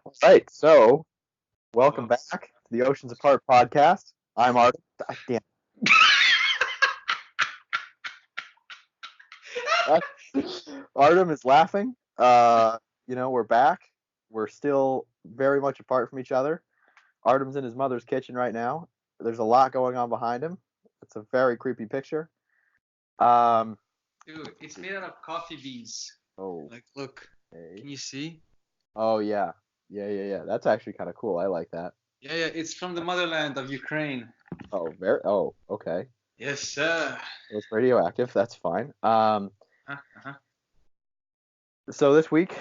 All right, so welcome back to the Oceans Apart podcast. I'm Artem. Ah, damn. Artem is laughing. We're back. We're still very much apart from each other. Artem's in his mother's kitchen right now. There's a lot going on behind him. It's a very creepy picture. Um, Dude, it's made out of coffee beans. oh, Like, look, okay. can you see? Oh yeah, yeah. That's actually kind of cool. I like that. Yeah, it's from the motherland of Ukraine. Oh, very. Oh, okay. Yes, sir. It's radioactive. That's fine. Uh-huh. So this week,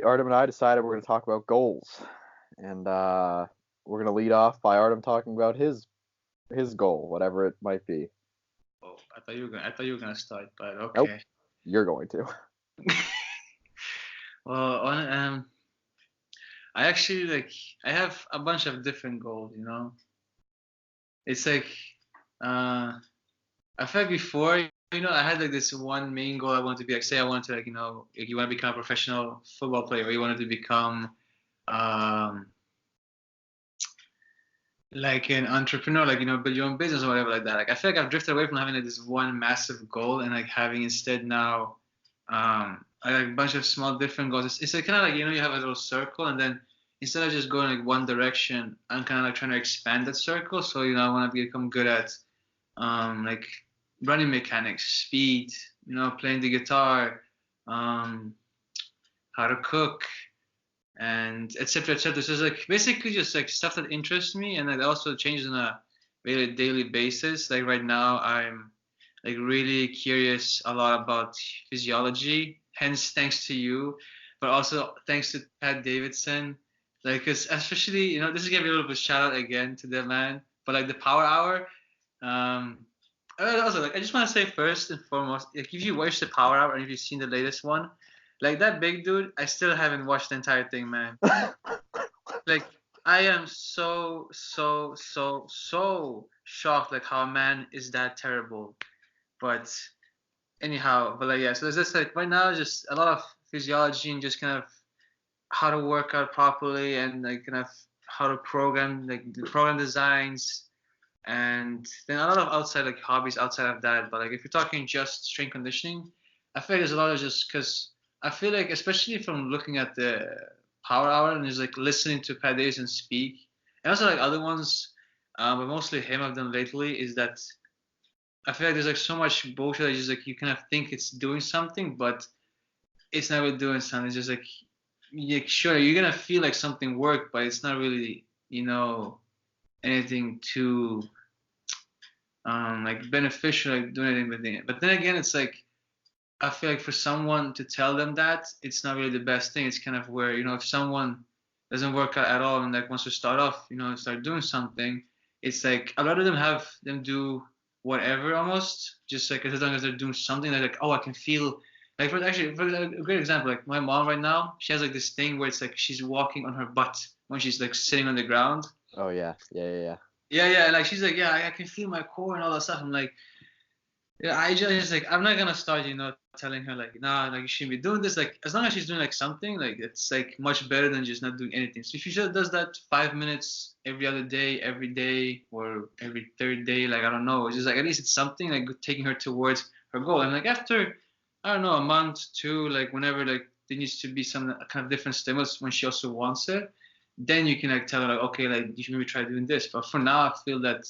Artem and I decided we're going to talk about goals, and we're going to lead off by Artem talking about his goal, whatever it might be. Oh, I thought you were gonna start, but Nope, okay. you're going to. Well, I actually I have a bunch of different goals. It's like, I felt before, I had like this one main goal I wanted to be like, say I wanted to like you want to become a professional football player, or you wanted to become um like an entrepreneur, like build your own business or whatever like that. Like I feel like I've drifted away from having like this one massive goal and like having instead now like a bunch of small different goals. It's like kind of like you have a little circle, and then instead of just going like one direction, I'm kind of like trying to expand that circle. So I want to become good at like running mechanics, speed, playing the guitar, um, how to cook, and etc. etc. So it's like basically just like stuff that interests me, and it also changes on a really daily basis. Like right now, I'm like really curious a lot about physiology. Hence, thanks to you, but also thanks to Pat Davidson. Like, cause especially this is gonna be a little bit shout out again to the man, but like the Power Hour. Um, Also, like I just want to say first and foremost, like if you watch the Power Hour and if you've seen the latest one, like that big dude, I still haven't watched the entire thing, man. Like I am so shocked, like how a man is that terrible. But anyhow, but like yeah, so there's just like right now just a lot of physiology and just kind of how to work out properly and like kind of how to program like the program designs and then a lot of outside like hobbies outside of that. But like if you're talking just strength conditioning, I feel like there's a lot of just because I feel like especially from looking at the Power Hour and just like listening to Pat Davidson speak, and also like other ones, but mostly him I've done lately is that I feel like there's like so much bullshit that just like you kind of think it's doing something, but it's not really doing something. It's just like yeah, sure you're gonna feel like something worked, but it's not really anything too like beneficial, like doing anything with it. But then again, it's like I feel like for someone to tell them that, it's not really the best thing. It's kind of where if someone doesn't work out at all and like wants to start off, start doing something, it's like I'd rather have them do whatever almost, just like as long as they're doing something. They're like, oh, I can feel. Like for a great example, like my mom right now, she has like this thing where it's like she's walking on her butt when she's like sitting on the ground. Oh yeah. Yeah, like she's like, yeah, I can feel my core and all that stuff. I'm like, yeah, I just like I'm not gonna start, telling her like, nah, like you shouldn't be doing this. Like as long as she's doing like something, like it's like much better than just not doing anything. So if she just does that 5 minutes every other day, every day, or every third day, like I don't know, it's just like at least it's something like taking her towards her goal. And like after, I don't know, a month, two, like whenever like there needs to be some kind of different stimulus when she also wants it, then you can like tell her like, okay, like you should maybe try doing this. But for now, I feel that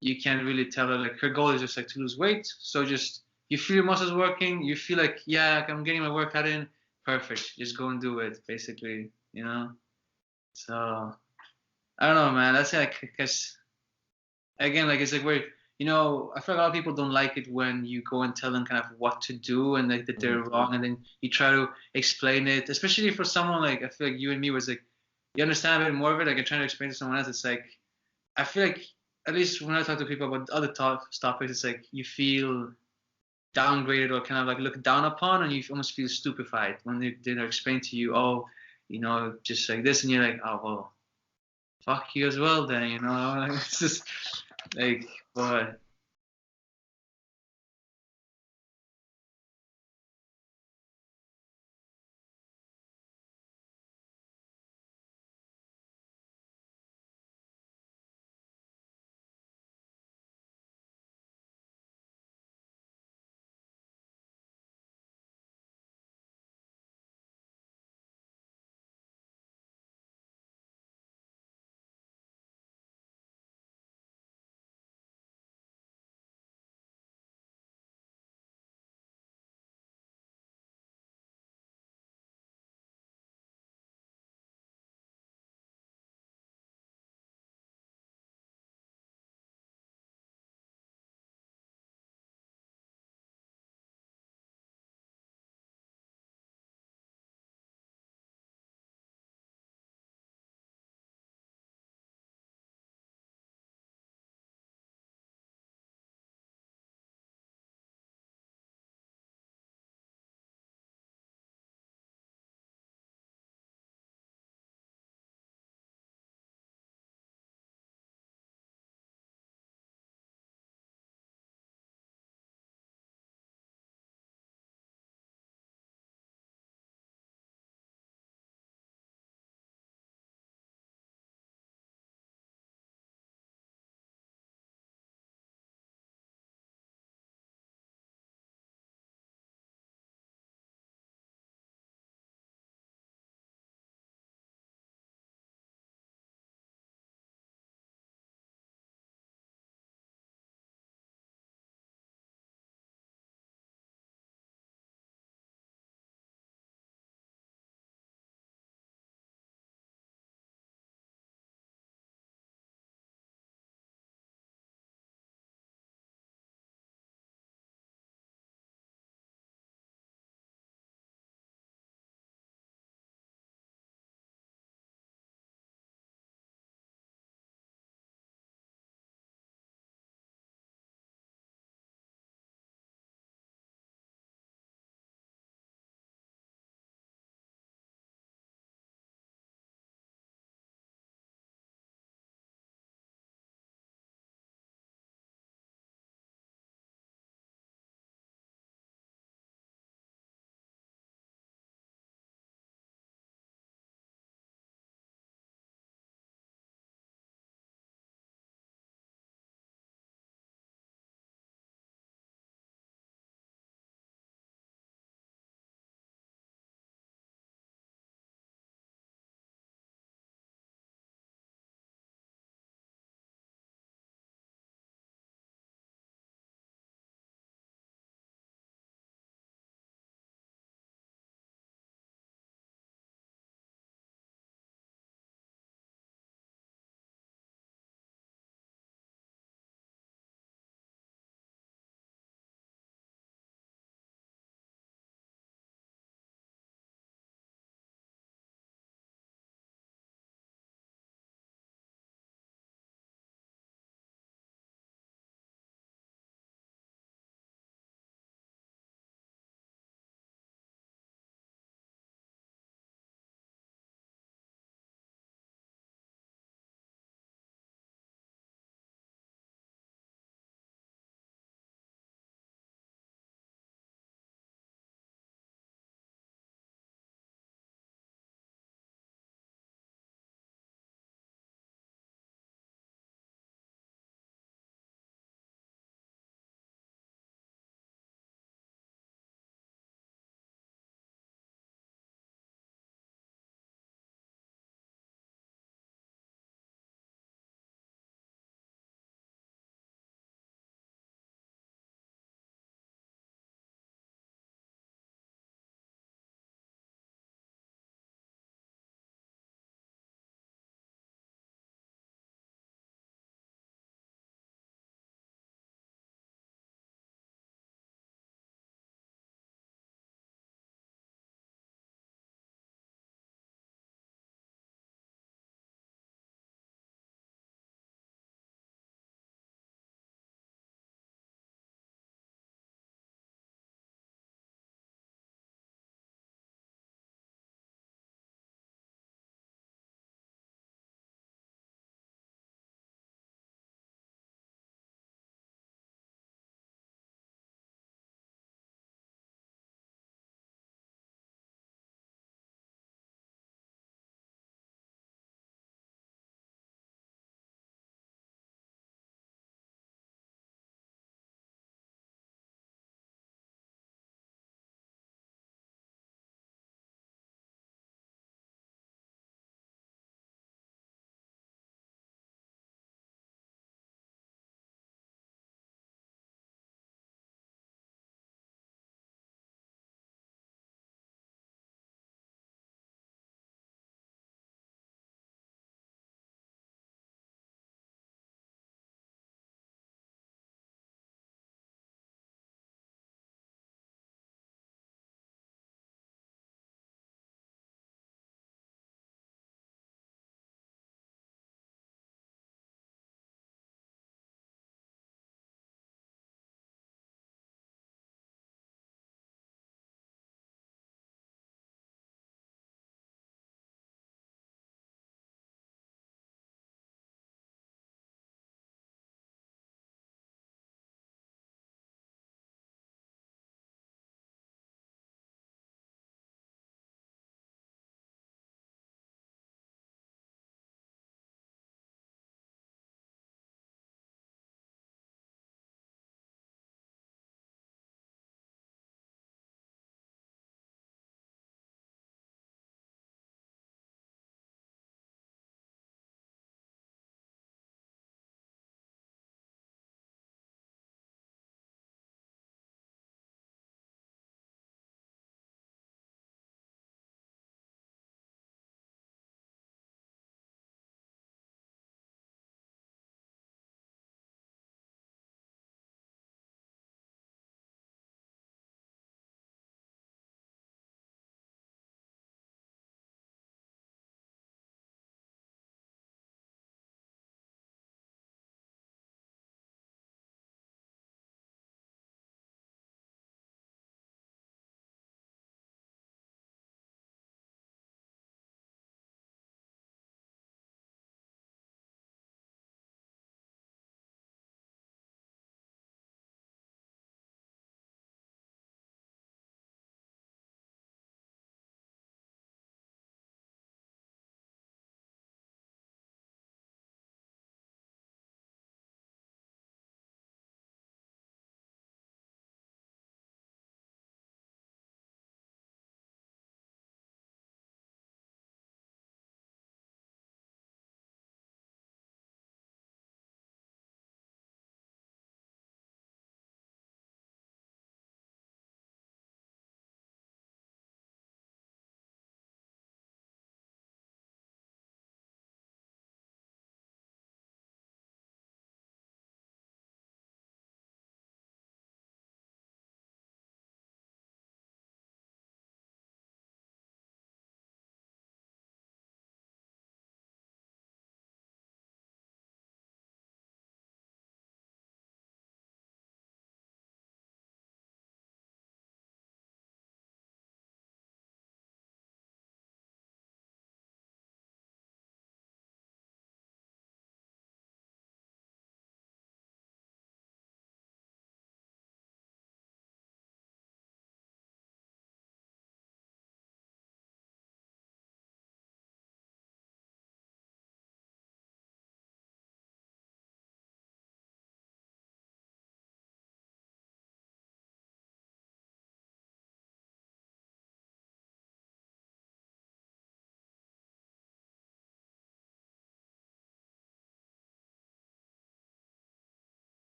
you can't really tell her like her goal is just like to lose weight. So just you feel your muscles working, you feel like yeah, I'm getting my workout in, perfect. Just go and do it, basically. So I don't know, man. That's like because again, like it's like where I feel like a lot of people don't like it when you go and tell them kind of what to do and like that they're Mhm. wrong, and then you try to explain it, especially for someone like I feel like you and me was like you understand a bit more of it. Like I'm trying to explain to someone else, it's like I feel like at least when I talk to people about other topics, it's like you feel downgraded or kind of like looked down upon, and you almost feel stupefied when they explain to you, oh, just like this, and you're like, oh well, fuck you as well, then like, it's just like, but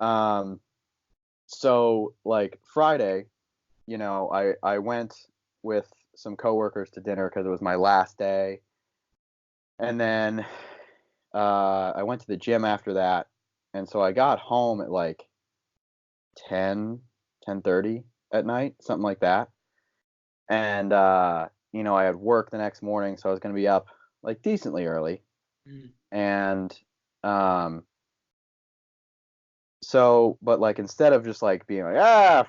Um, so like Friday, I went with some coworkers to dinner because it was my last day, and then I went to the gym after that, and so I got home at like 10:30 at night, something like that. And I had work the next morning, so I was gonna be up like decently early. Mm. And um, but like instead of just like being like,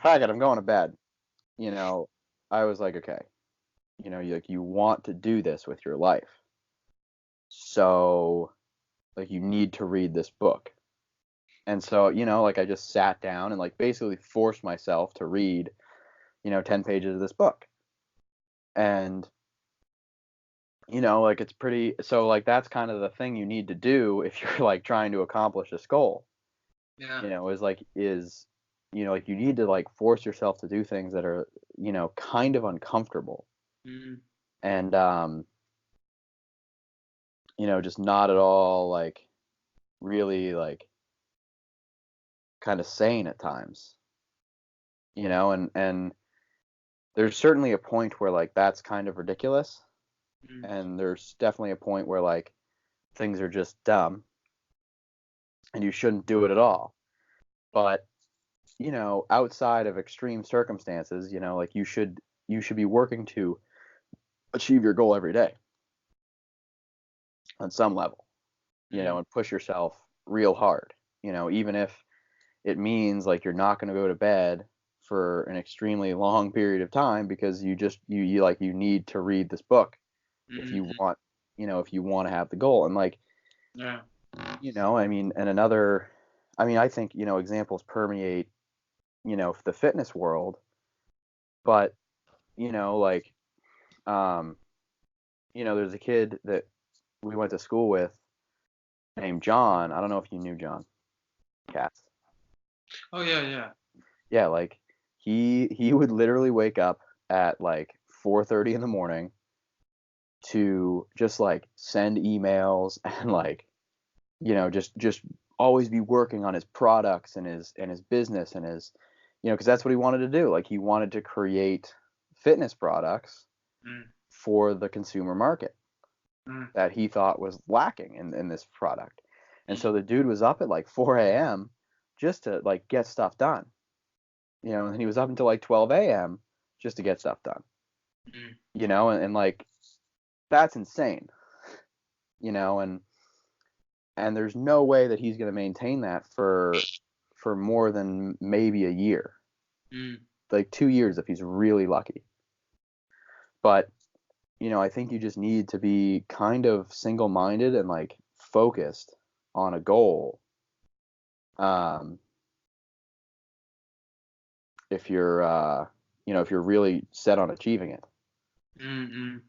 fuck it, I'm going to bed, you know, I was like, okay, you want to do this with your life, so like you need to read this book. And so, like I just sat down and like basically forced myself to read, 10 pages of this book. And, like it's pretty, so like that's kind of the thing you need to do if you're like trying to accomplish this goal, Yeah. like you need to like force yourself to do things that are, kind of uncomfortable Mm. and, just not at all like really like kind of sane at times, and there's certainly a point where like that's kind of ridiculous, Mm. and there's definitely a point where like things are just dumb and you shouldn't do it at all. But, outside of extreme circumstances, like you should be working to achieve your goal every day on some level, Mm. and push yourself real hard, even if it means like you're not going to go to bed for an extremely long period of time because you need to read this book if you Mm. want, if you want to have the goal. And like, Yeah. I mean, I think, examples permeate, the fitness world, but, like, um, there's a kid that we went to school with named John. I don't know if you knew John Katz. Oh yeah, yeah. Yeah, like he would literally wake up at like 4:30 in the morning to just like send emails and like, just always be working on his products and his business and his, because that's what he wanted to do. Like he wanted to create fitness products Mm. for the consumer market Mm. that he thought was lacking in this product. And Mm. so the dude was up at like 4 a.m. just to like get stuff done, and he was up until like 12 a.m. just to get stuff done, Mm. and like that's insane, and there's no way that he's going to maintain that for more than maybe a year, Mm. like 2 years if he's really lucky. But I think you just need to be kind of single-minded and like focused on a goal. Um, if you're really set on achieving it. Mm. Mm.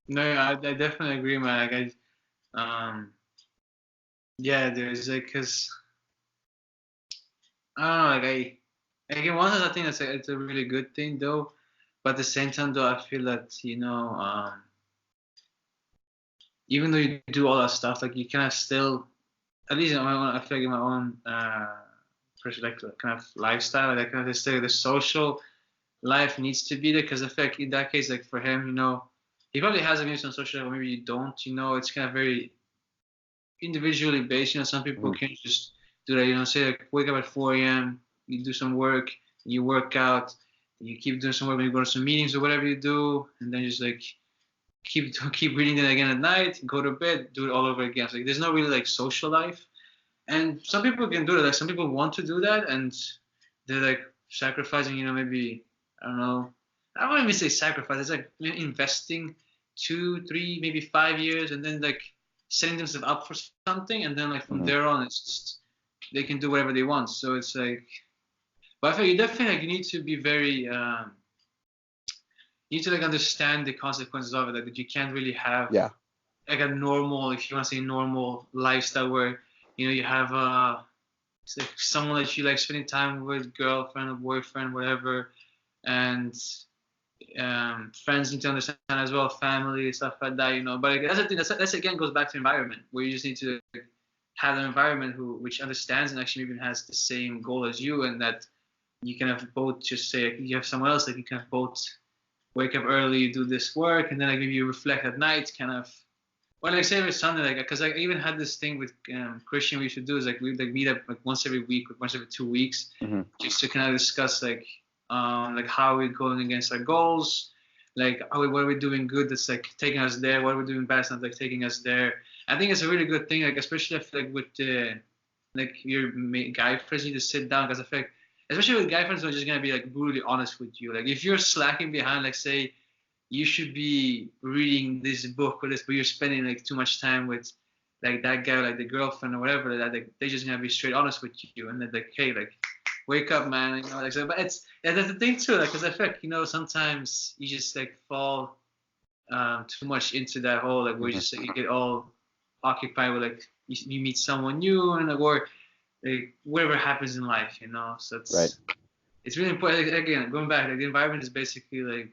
No, yeah, I definitely agree, man. Like yeah, there's like, cause I don't know, like in one sense, I think it's a really good thing though, but at the same time though, I feel that even though you do all that stuff, like you kind of still, at least in my own, I feel like in my own perspective, kind of lifestyle, like kind of still the social life needs to be there, because I feel like in that case, like for him, he probably has a maybe some social life, or maybe you don't, it's kind of very individually based. Some people Mhm. can just do that. Say like wake up at 4 a.m., you do some work, you work out, you keep doing some work, maybe go to some meetings or whatever you do, and then just like keep reading it again at night, go to bed, do it all over again. So like, there's no really like social life, and some people can do that. Like some people want to do that, and they're like sacrificing. Maybe I don't know. I don't even say sacrifice. It's like investing 2, 3, maybe 5 years, and then like setting themselves up for something, and then like from Mhm. there on, it's just they can do whatever they want. So it's like, but I feel you definitely like you need to be very you need to like understand the consequences of it. Like that you can't really have Yeah. like a normal, if you want to say normal lifestyle where you have it's like someone that you like spending time with, girlfriend or boyfriend, whatever, and friends need to understand as well, family stuff like that. But like, that's the thing. That's again goes back to environment where you just need to have an environment which understands and actually even has the same goal as you, and that you can have both just say like, you have someone else like you can have both wake up early, do this work, and then like maybe you reflect at night, kind of. Well, like say every Sunday, like because I even had this thing with Christian. We used to do is like we like meet up like once every week, like once every 2 weeks, just to kind of discuss like how we're going against our goals, like what are we doing good that's like taking us there, what are we doing bad that's not like taking us there. I think it's a really good thing, like especially I feel like with like your guy friends, you need to sit down because I feel like especially with guy friends who are just gonna be like brutally honest with you. Like if you're slacking behind, like say you should be reading this book or this, but you're spending like too much time with like that guy, like the girlfriend or whatever, that like, they're just gonna be straight honest with you, and they're like, hey, like wake up, man, you know, like so. But it's that's the thing too, like, cause I feel like sometimes you just like fall too much into that whole like where you just like, you get all occupied with like you meet someone new and like, or like whatever happens in life, So it's really important. Like, again, going back, like the environment is basically like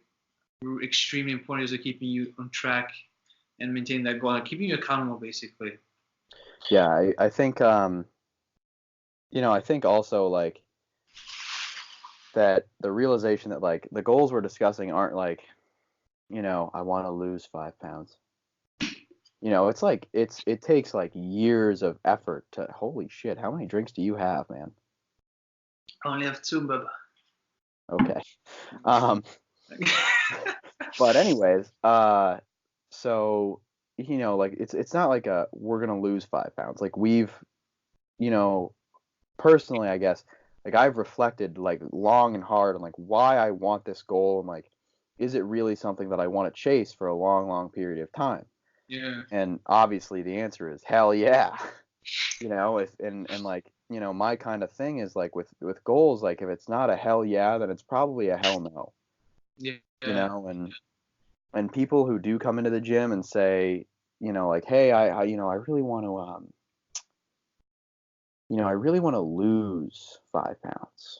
extremely important is keeping you on track and maintaining that goal and keeping you accountable basically. Yeah, I think I think also like that the realization that like the goals we're discussing aren't like, I want to lose 5 pounds. It's like it takes like years of effort to holy shit, how many drinks do you have, man? I only have two, Bubba. Okay. But anyways, so like it's not like we're gonna lose 5 pounds. Like we've, personally, I guess, like I've reflected like long and hard on like why I want this goal and like, is it really something that I want to chase for a long, long period of time? Yeah. And obviously the answer is hell yeah. And like, my kind of thing is like with goals, like if it's not a hell yeah, then it's probably a hell no. Yeah. And people who do come into the gym and say, like, hey, I I really want to I really want to lose 5 pounds.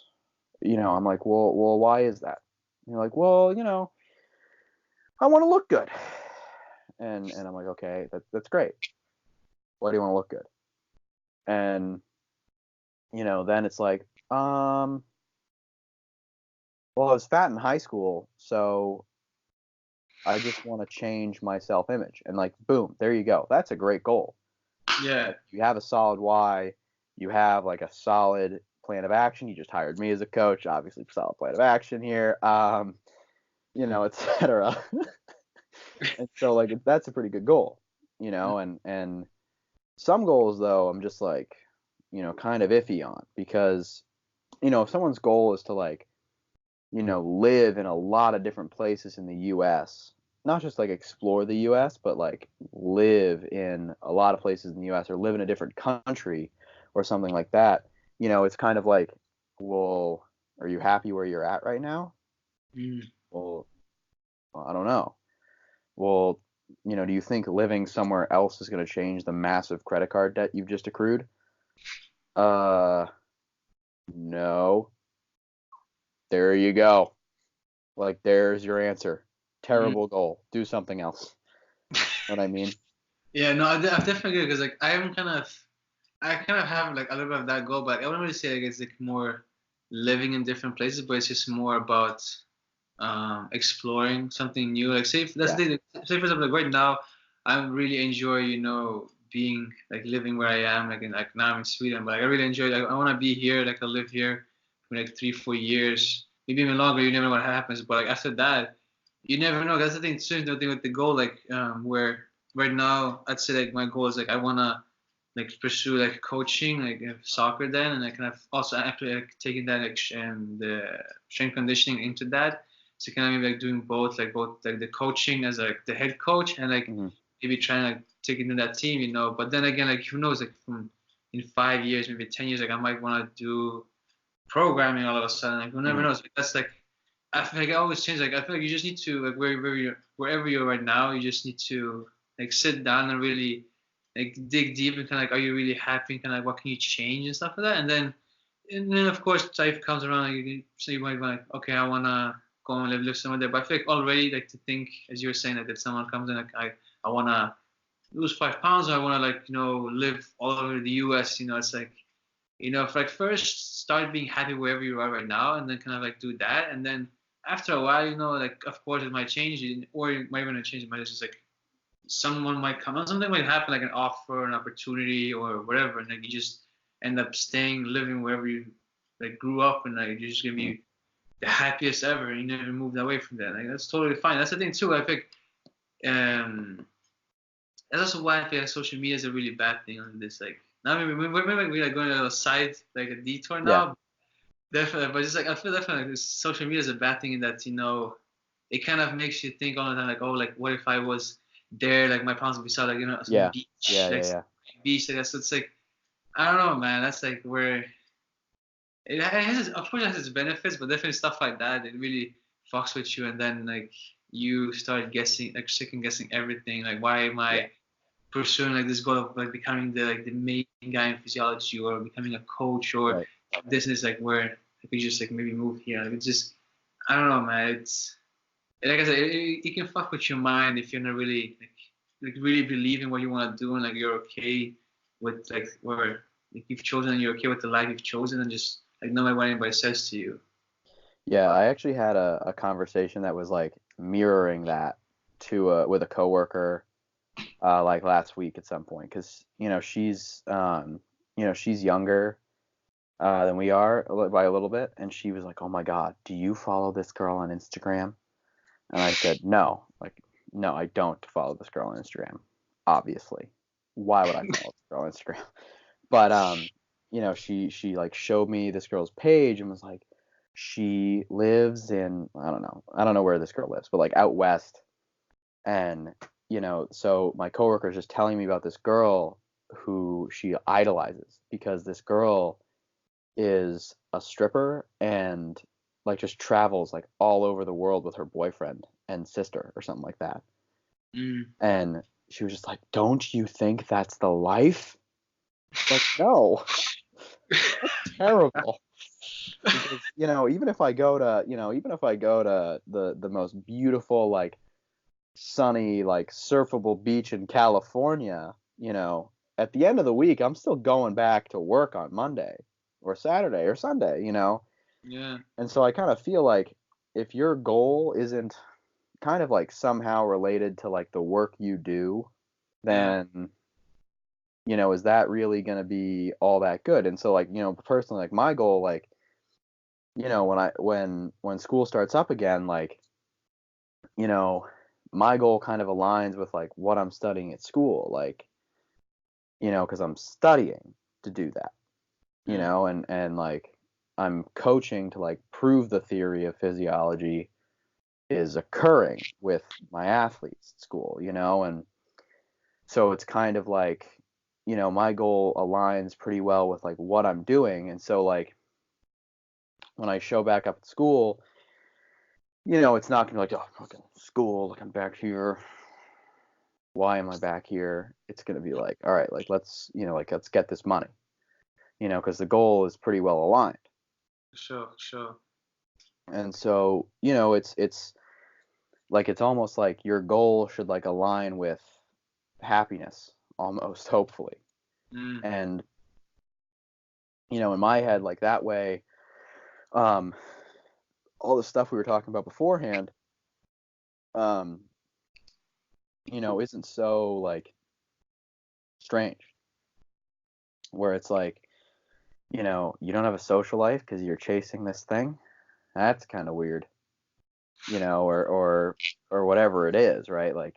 I'm like, well, why is that? And you're like, well, I want to look good. And I'm like, okay, that's great. Why do you want to look good? And then it's like, well, I was fat in high school, so I just want to change my self-image. And like, boom, there you go. That's a great goal. Yeah. Like, you have a solid why. You have like a solid plan of action. You just hired me as a coach, obviously solid plan of action here, etc. And so like that's a pretty good goal, and some goals though I'm just like, kind of iffy on because, if someone's goal is to like, live in a lot of different places in the US, not just like explore the US, but like live in a lot of places in the US or live in a different country or something like that, it's kind of like, well, are you happy where you're at right now? Well, I don't know. Well, do you think living somewhere else is going to change the massive credit card debt you've just accrued? No. There you go. Like, there's your answer. Terrible goal. Do something else. What I mean? Yeah, no, I definitely agree because like I kind of have like a little bit of that goal, but I wouldn't really say like it's like more living in different places, but it's just more about exploring something new. Like say that's the thing, say for example, like right now I'm really enjoy being like living where I am, like now I'm in Sweden, but like, I really enjoy like I want to be here, like I live here for like 3-4 years, maybe even longer. You never know what happens, but like after that, you never know. That's the thing. The thing with the goal, like where right now I'd say like my goal is like I wanna like pursue like coaching, like soccer then, and I kind of also after like taking that like and the strength conditioning into that. So kind of maybe like doing both like the coaching as like the head coach and like maybe trying to like take into that team, But then again, like who knows, like from in 5 years, maybe 10 years, like I might want to do programming all of a sudden. Like who never knows. Like, that's like I feel like I always change. Like I feel like you just need to like wherever you're right now, you just need to like sit down and really like dig deep and kind of like, are you really happy? And kind of like, what can you change and stuff like that. And then of course life comes around. Like, so you might be like, okay, I wanna go and live somewhere there. But I feel like already like to think, as you were saying, like if someone comes in, like I wanna lose 5 pounds, or I want to like live all over the U.S. It's like if like first start being happy wherever you are right now, and then kind of like do that, and then after a while, like of course it might change, or it might even change. It might just like someone might come on, something might happen, like an offer, an opportunity, or whatever, and like you just end up staying, living wherever you like grew up, and like you're just gonna be the happiest ever, and you never moved away from that. Like that's totally fine. That's the thing too. I think that's also why I feel like social media is a really bad thing on this. Like now we're like going on a side like a detour Yeah. now, definitely. But just like I feel definitely like this social media is a bad thing in that it kind of makes you think all the time like, oh, like what if I was there, like my palms would be so like some Yeah. beach, Yeah. like Yeah. some Yeah. beach, like that. So it's like I don't know, man. That's like where it has, of course, it has its benefits, but definitely stuff like that, it really fucks with you, and then like you start guessing, like second guessing everything. Like, why am Yeah. I pursuing like this goal of like becoming the main guy in physiology, or becoming a coach, or Right. this is like where I could just like maybe move here. Like it's just I don't know, man. It's like I said, it can fuck with your mind if you're not really like really believing what you want to do, and like you're okay with like where like you've chosen, and you're okay with the life you've chosen, and just like no matter what anybody says to you. Yeah. But I actually had a conversation that was like mirroring that to with a coworker like last week at some point because she's younger than we are by a little bit, and she was like, "Oh my God, do you follow this girl on Instagram?" And I said, "No, like, no, I don't follow this girl on Instagram. Obviously, why would I follow this girl on Instagram?" But she like showed me this girl's page and was like, she lives in I don't know where this girl lives, but like out west, and so my coworker is just telling me about this girl who she idolizes because this girl is a stripper and like just travels like all over the world with her boyfriend and sister or something like that. mm, And she was just like, "Don't you think that's the life?" Like, no, that's terrible. Because even if I go to the most beautiful like sunny like surfable beach in California, at the end of the week I'm still going back to work on Monday or Saturday or Sunday. yeah, And so I kind of feel like if your goal isn't kind of like somehow related to like the work you do, yeah, then is that really going to be all that good? And so like, personally, like my goal, like, when school starts up again, like, you know, my goal kind of aligns with like what I'm studying at school, like, because I'm studying to do that, mm, and like I'm coaching to like prove the theory of physiology is occurring with my athletes at school, and so it's kind of like, my goal aligns pretty well with like what I'm doing. And so like when I show back up at school, it's not gonna be like, oh, fucking school, like I'm back here. Why am I back here? It's gonna be like, all right, like let's get this money, because the goal is pretty well aligned. for sure, for sure. And so, it's like it's almost like your goal should like align with happiness almost, hopefully. Mm, And in my head, like that way, um, all the stuff we were talking about beforehand, um, isn't so like strange. Where it's like, you don't have a social life because you're chasing this thing. That's kind of weird, or whatever it is, right? Like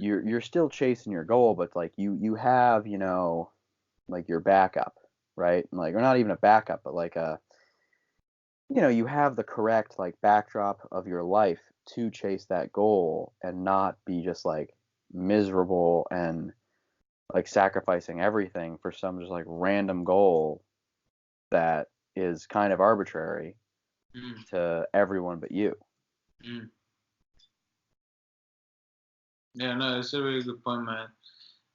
mm, you're still chasing your goal, but like you have, like your backup, right? And like, or not even a backup, but like you have the correct like backdrop of your life to chase that goal and not be just like miserable and like sacrificing everything for some just like random goal that is kind of arbitrary mm, to everyone but you. mm. Yeah, no, it's a really good point, man.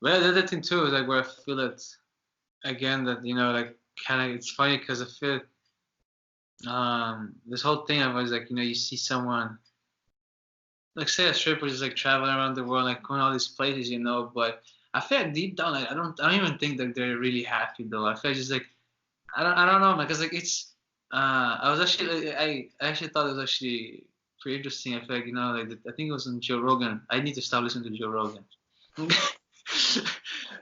But the other thing too is like where I feel that again that like kind of it's funny because I feel this whole thing of was like you see someone like say a stripper is like traveling around the world, like going all these places, but I feel like deep down, like I don't even think that they're really happy though. I feel just like I don't know, man, because like it's I was actually like, I actually thought it was actually pretty interesting. I feel like like I think it was on Joe Rogan. I need to stop listening to Joe Rogan.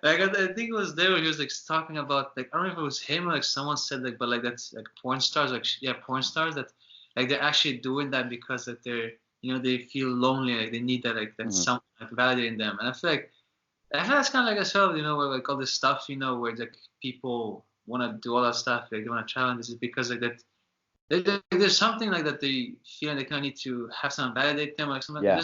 Like I think it was there where he was like talking about like I don't know if it was him or like someone said like but like that's like porn stars like yeah porn stars that like they're actually doing that because that they're they feel lonely like they need that like that Hmm. someone like validating them and I feel that's kind of like a show where like all this stuff where like people want to do all that stuff like they want to challenge this is because like that there's something like that they feel like they kind of need to have someone validate them, like something. Yeah.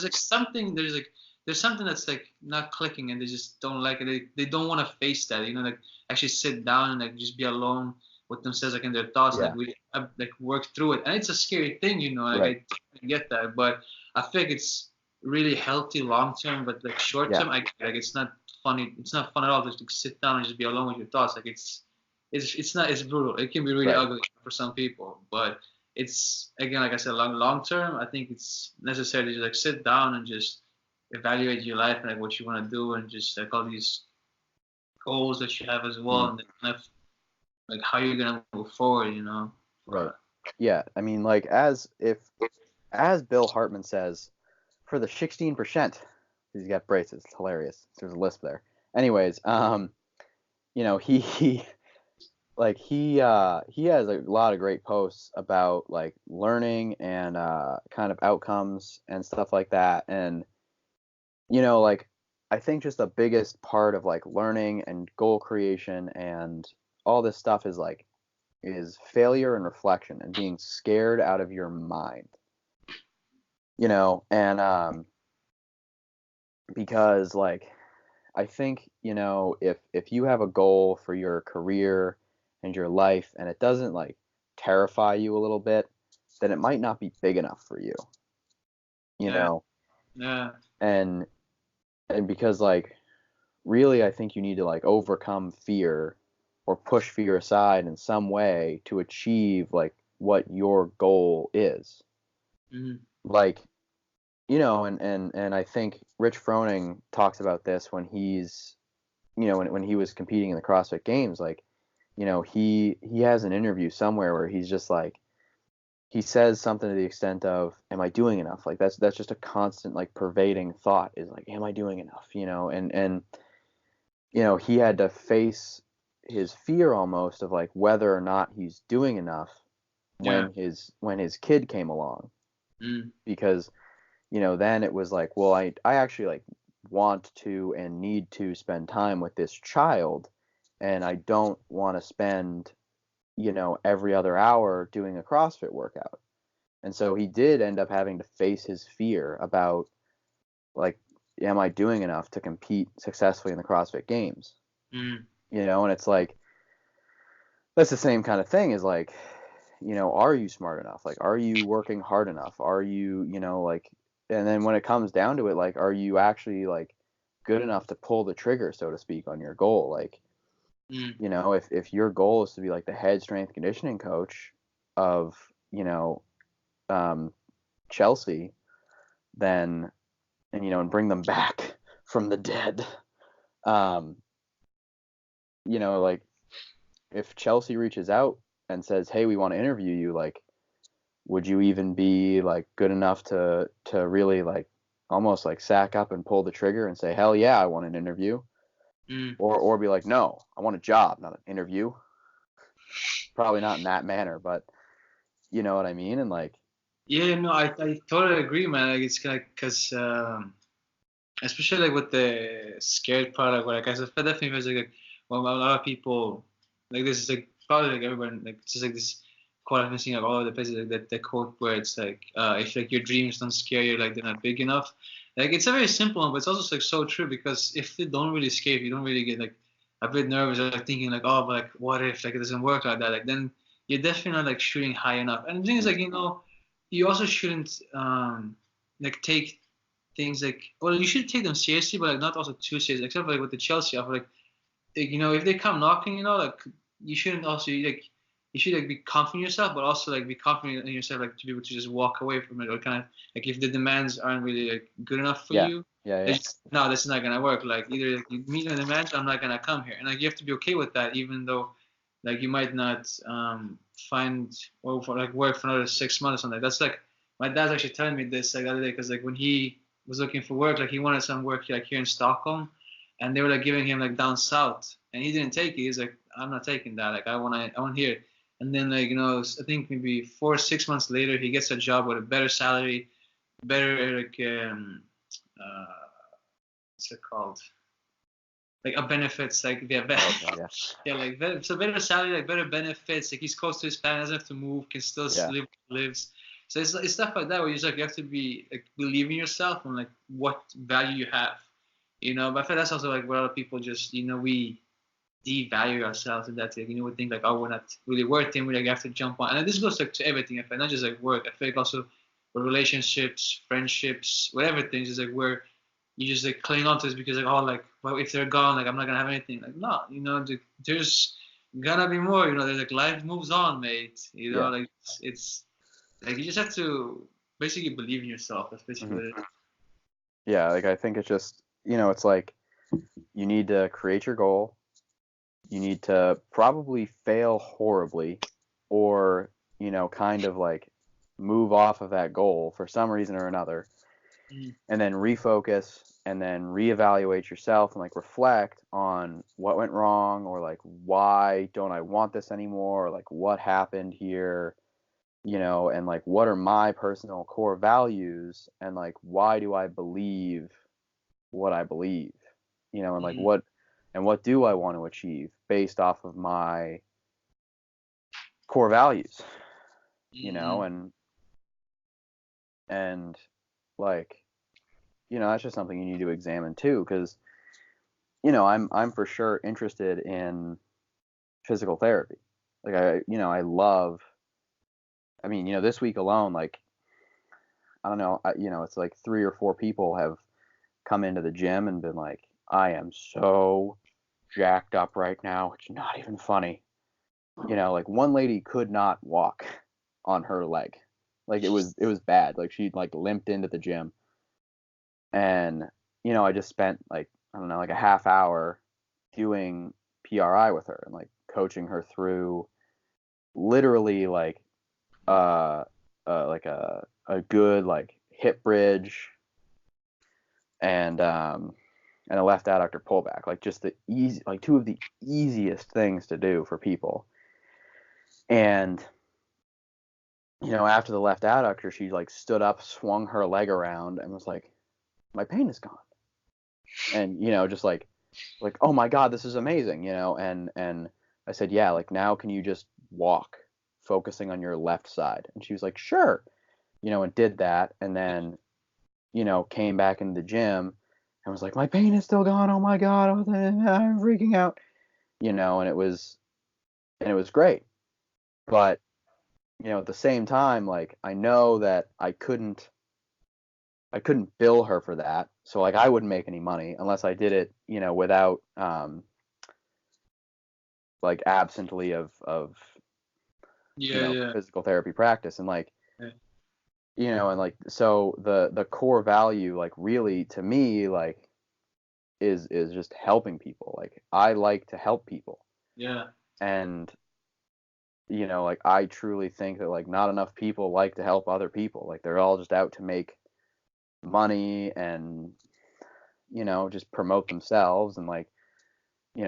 There's something that's like not clicking, and they just don't like it. They don't want to face that, like actually sit down and like just be alone with themselves, like in their thoughts, and Yeah. like like work through it. And it's a scary thing, like Right. I totally get that, but I think it's really healthy long term, but like short Yeah. term, like it's not funny. It's not fun at all. Just to sit down and just be alone with your thoughts. Like it's not it's brutal. It can be really Right. ugly for some people, but it's again like I said, long term. I think it's necessary to just like sit down and just evaluate your life and like what you want to do and just like all these goals that you have as well Mhm. and kind of like how you're gonna move forward. Right. Yeah. I mean, like as Bill Hartman says, for the 16%, he's got braces. It's hilarious. There's a lisp there. Anyways, he he has a lot of great posts about like learning and kind of outcomes and stuff like that. And like I think just the biggest part of like learning and goal creation and all this stuff is failure and reflection and being scared out of your mind. And because like I think, if you have a goal for your career and your life and it doesn't like terrify you a little bit, then it might not be big enough for you, you Yeah, know? yeah, And because like really I think you need to like overcome fear or push fear aside in some way to achieve like what your goal is. mm-hmm. Like, and I think Rich Froning talks about this when he's when he was competing in the CrossFit Games, like, he has an interview somewhere where he's just like he says something to the extent of, "Am I doing enough?" Like that's just a constant like pervading thought is like, "Am I doing enough?" And he had to face his fear almost of like whether or not he's doing enough Yeah, when his kid came along mm, because then it was like, well, I actually like want to and need to spend time with this child, and I don't want to spend, every other hour doing a CrossFit workout. And so he did end up having to face his fear about like, am I doing enough to compete successfully in the CrossFit Games? mm, And it's like that's the same kind of thing is like, are you smart enough? Like, are you working hard enough? Are you, like, and then when it comes down to it, like, are you actually like good enough to pull the trigger, so to speak, on your goal? Like, mm, if your goal is to be like the head strength conditioning coach of, um, Chelsea, then, and bring them back from the dead, um, like if Chelsea reaches out and says, "Hey, we want to interview you," like would you even be like good enough to really like almost like sack up and pull the trigger and say, hell yeah, I want an interview, mm. or be like, no, I want a job, not an interview. Probably not in that manner, but you know what I mean. And like, Yeah, no, I totally agree, man. Like it's kind of because especially like with the scared part, like I said, definitely feels like well, a lot of people like this is like probably like everyone like it's just like this quote I've been seeing like all over the places like that the quote where it's like if like your dreams don't scare you like they're not big enough. Like it's a very simple one, but it's also like so true because if they don't really scare you, you don't really get like a bit nervous or like thinking like oh but like what if like it doesn't work like that like then you're definitely not like shooting high enough. And the thing is like you also shouldn't like take things like well you should take them seriously but like not also too serious except for, like with the Chelsea offer like if they come knocking like you shouldn't also like you should like be confident in yourself, but also like be confident in yourself, like to be able to just walk away from it, or kind of like if the demands aren't really like good enough for Yeah. you, Yeah. then Yeah. just, no, this is not gonna work. Like either like, you meet the demands, I'm not gonna come here, and like you have to be okay with that, even though like you might not find or for like work for another 6 months or something. That's like my dad's actually telling me this like the other day, because like when he was looking for work, like he wanted some work like here in Stockholm, and they were like giving him like down south, and he didn't take it. He's like, I'm not taking that. Like I want here. And then like I think maybe 4 or 6 months later, he gets a job with a better salary, better like uh, what's it called? Like a benefits, like yeah, Okay. Yeah. yeah, like better, so better salary, like better benefits. Like he's close to his family, doesn't have to move, can still Yeah. live lives. So it's stuff like that where you just like you have to be like believe in yourself and like what value you have, But I feel that's also like where a lot of people just we devalue ourselves, and that's it. We think like, oh, we're not really worth it. We like have to jump on, and this goes like to everything. I feel not just like work. I feel like also with relationships, friendships, whatever things is like where you just like cling on to this because like, oh, like, well, if they're gone, like I'm not gonna have anything. Like no, there's gonna be more. There's like life moves on, mate. Yeah. Like it's like you just have to basically believe in yourself. That's basically Hmm. what it is. Yeah. Like I think it's just it's like you need to create your goal. You need to probably fail horribly, or kind of like move off of that goal for some reason or another, Mm. and then refocus and then reevaluate yourself and like reflect on what went wrong, or like why don't I want this anymore, or like what happened here, and like what are my personal core values, and like why do I believe what I believe, and like Mm. what do I want to achieve based off of my core values, Mm. and like that's just something you need to examine too, because I'm for sure interested in physical therapy. Like I love. I mean, this week alone, like I don't know, it's like 3 or 4 people have come into the gym and been like, I am so jacked up right now. It's not even funny. Like one lady could not walk on her leg. Like it was bad. Like she like limped into the gym, and I just spent like I don't know, like a half hour doing PRI with her and like coaching her through literally uh, like a good like hip bridge, and a left adductor pullback, like just the easy, like two of the easiest things to do for people. And after the left adductor, she like stood up, swung her leg around, and was like, "My pain is gone." And just like, "Oh my God, this is amazing," and I said, "Yeah, like now can you just walk, focusing on your left side?" And she was like, "Sure," and did that, and then came back into the gym and was like, "My pain is still gone. Oh my God, I'm freaking out," and it was great. But at the same time, like I know that I couldn't bill her for that, so like I wouldn't make any money unless I did it, without like absently of Yeah, yeah. physical therapy practice, and like Yeah. and like so the core value, like really to me, like is just helping people. Like I like to help people, Yeah. and like I truly think that like not enough people like to help other people. Like they're all just out to make money and just promote themselves, and like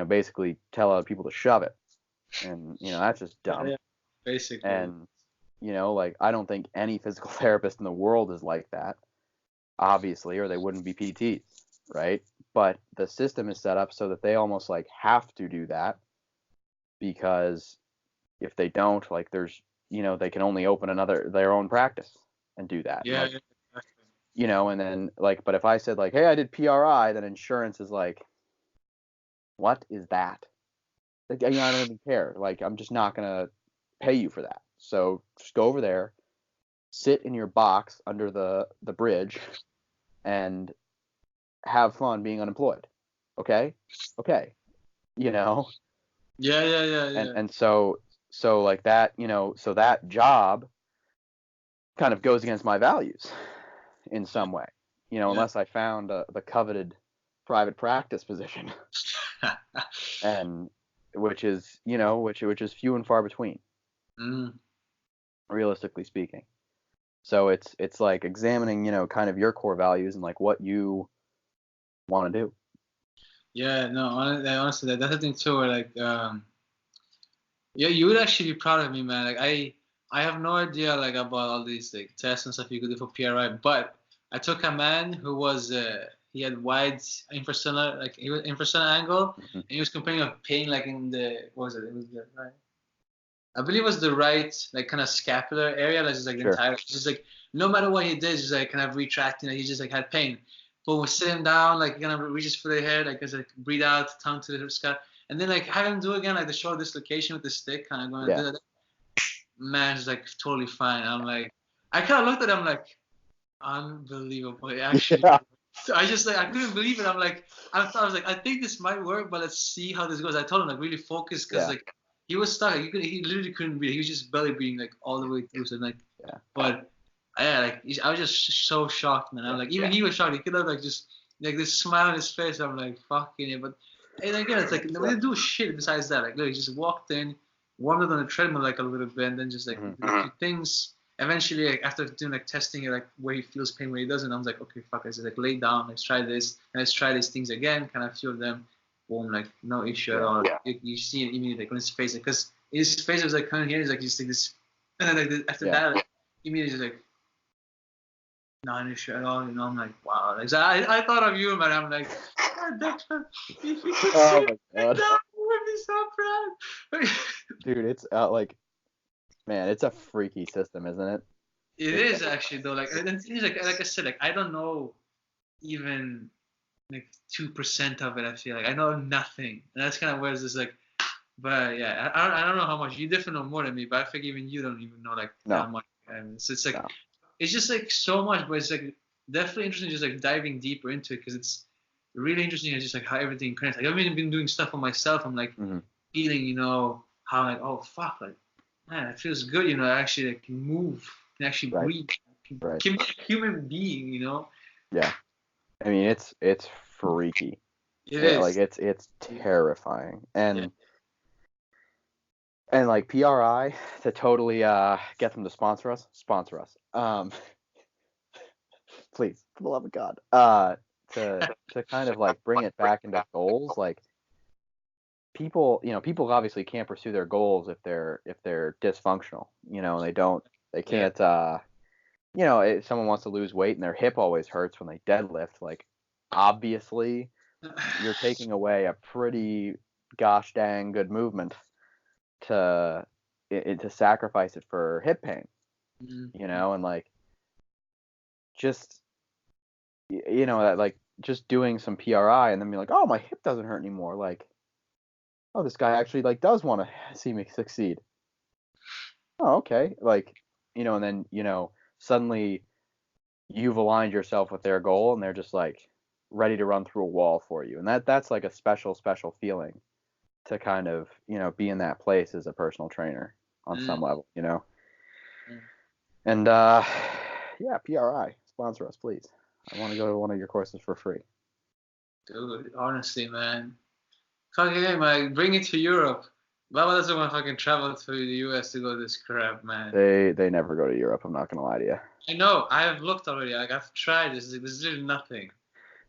basically tell other people to shove it, and that's just dumb. Yeah. Basically. And like I don't think any physical therapist in the world is like that, obviously, or they wouldn't be PTs, right? But the system is set up so that they almost like have to do that, because if they don't, like there's they can only open their own practice and do that, and Yeah, like yeah, exactly. and then like, but if I said like, hey, I did PRI, then insurance is like, what is that? Like, I don't even care. Like, I'm just not gonna pay you for that. So just go over there, sit in your box under the bridge, and have fun being unemployed. Okay, okay, you know. Yeah, yeah, yeah, And yeah. and so so like that, so that job kind of goes against my values in some way, Yeah. unless I found the coveted private practice position, and which is, which is few and far between, Mm. realistically speaking. So it's like examining, kind of your core values and like what you want to do. Yeah, no, honestly, that's the thing too. Where like, yeah, you would actually be proud of me, man. Like I have no idea like about all these like tests and stuff you could do for PRI, but I took a man who was he had wide infrasternal like he was infrasternal angle, Mm-hmm. and he was complaining of pain like in the what was it? It was the right. I believe it was the right like kind of scapular area, like just like the Sure. entire. Just like no matter what he did, just like kind of retracting. Like, he just like had pain. But we sit him down, like he kind of reaches for the head, like like breathe out, tongue to the scalp, and then like have him do again like the shoulder dislocation with the stick, kind of going. Yeah. Man, it's like totally fine. I'm like, I kind of looked at him like, unbelievable. It actually, Yeah. I just like I couldn't believe it. I'm like, I was like, I think this might work, but let's see how this goes. I told him like really focus because Yeah. like he was stuck. He literally couldn't breathe. He was just belly breathing like all the way through. So like, Yeah. but yeah, like I was just so shocked, man. I'm like, even he was shocked. He could have like just like this smile on his face. I'm like, fucking it. But and again, it's like we didn't do shit besides that. Like, literally, just walked in, warmed up on the treadmill like a little bit, and then just like Mm-hmm. did a few things. Eventually, like after doing like testing, like where he feels pain, where he doesn't, I was like, okay, fuck, I just like lay down, let's try this, and let's try these things again. Kind of few of them, boom, like no issue at all. Yeah. You see it immediately like on his face, because his face was like kind of here, he's like just like this, and then like after Yeah. that, like, immediately just like not an issue at all. I'm like, wow. Like, so I thought of you, man. I'm like, God, Dexter, if you could Oh see my it, God. I would be so proud. Dude, it's like, man, it's a freaky system, isn't it? It is actually though. Like, and the thing is, like I said, like I don't know even like 2% of it. I feel like I know nothing, and that's kind of where it's just like. But yeah, I don't know how much you definitely know more than me. But I think even you don't even know like that No. much. So it's like No. it's just like so much, but it's like definitely interesting just like diving deeper into it because it's really interesting. It's just like how everything connects. Like I've even been doing stuff for myself. I'm like Mm-hmm. feeling, how like oh fuck, like man, it feels good. I actually like, can move, can actually Right. breathe, Right. can be a human being. Yeah. I mean, it's freaky. It Yeah, is. like it's terrifying. Yeah. And like PRI to totally get them to sponsor us. Please, for the love of God. To kind of like bring it back into goals, like people obviously can't pursue their goals if they're dysfunctional, they Yeah. can't if someone wants to lose weight and their hip always hurts when they deadlift, like obviously you're taking away a pretty gosh dang good movement to to sacrifice it for hip pain, and like just that like just doing some PRI and then be like, oh, my hip doesn't hurt anymore, like, oh, this guy actually like does want to see me succeed. Oh, okay. Like, and then, suddenly you've aligned yourself with their goal and they're just like ready to run through a wall for you. And that's like a special feeling to kind of, be in that place as a personal trainer on some level. And yeah, PRI, sponsor us, please. I want to go to one of your courses for free. Dude, honestly, man. Fucking hey, man, bring it to Europe. Baba doesn't want to fucking travel to the US to go this crap, man. They never go to Europe, I'm not gonna lie to you. I know, I have looked already. Like I've tried this. There's literally nothing.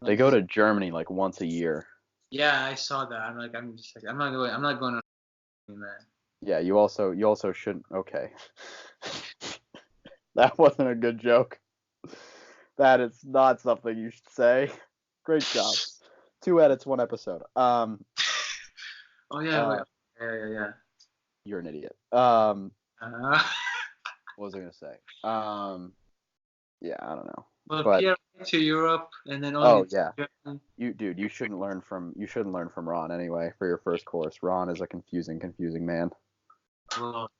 They Like, go to Germany like once a year. yeah, I saw that. I'm just like, I'm not going to, man. Yeah, you also shouldn't. Okay. That wasn't a good joke. That is not something you should say. Great job. 2 edits, 1 episode. Oh yeah, wait. Yeah. You're an idiot. Uh, What was I gonna say? Yeah, I don't know. well, But PR to Europe and then only oh to yeah, Japan. you shouldn't learn from Ron anyway for your first course. Ron is a confusing man. Well,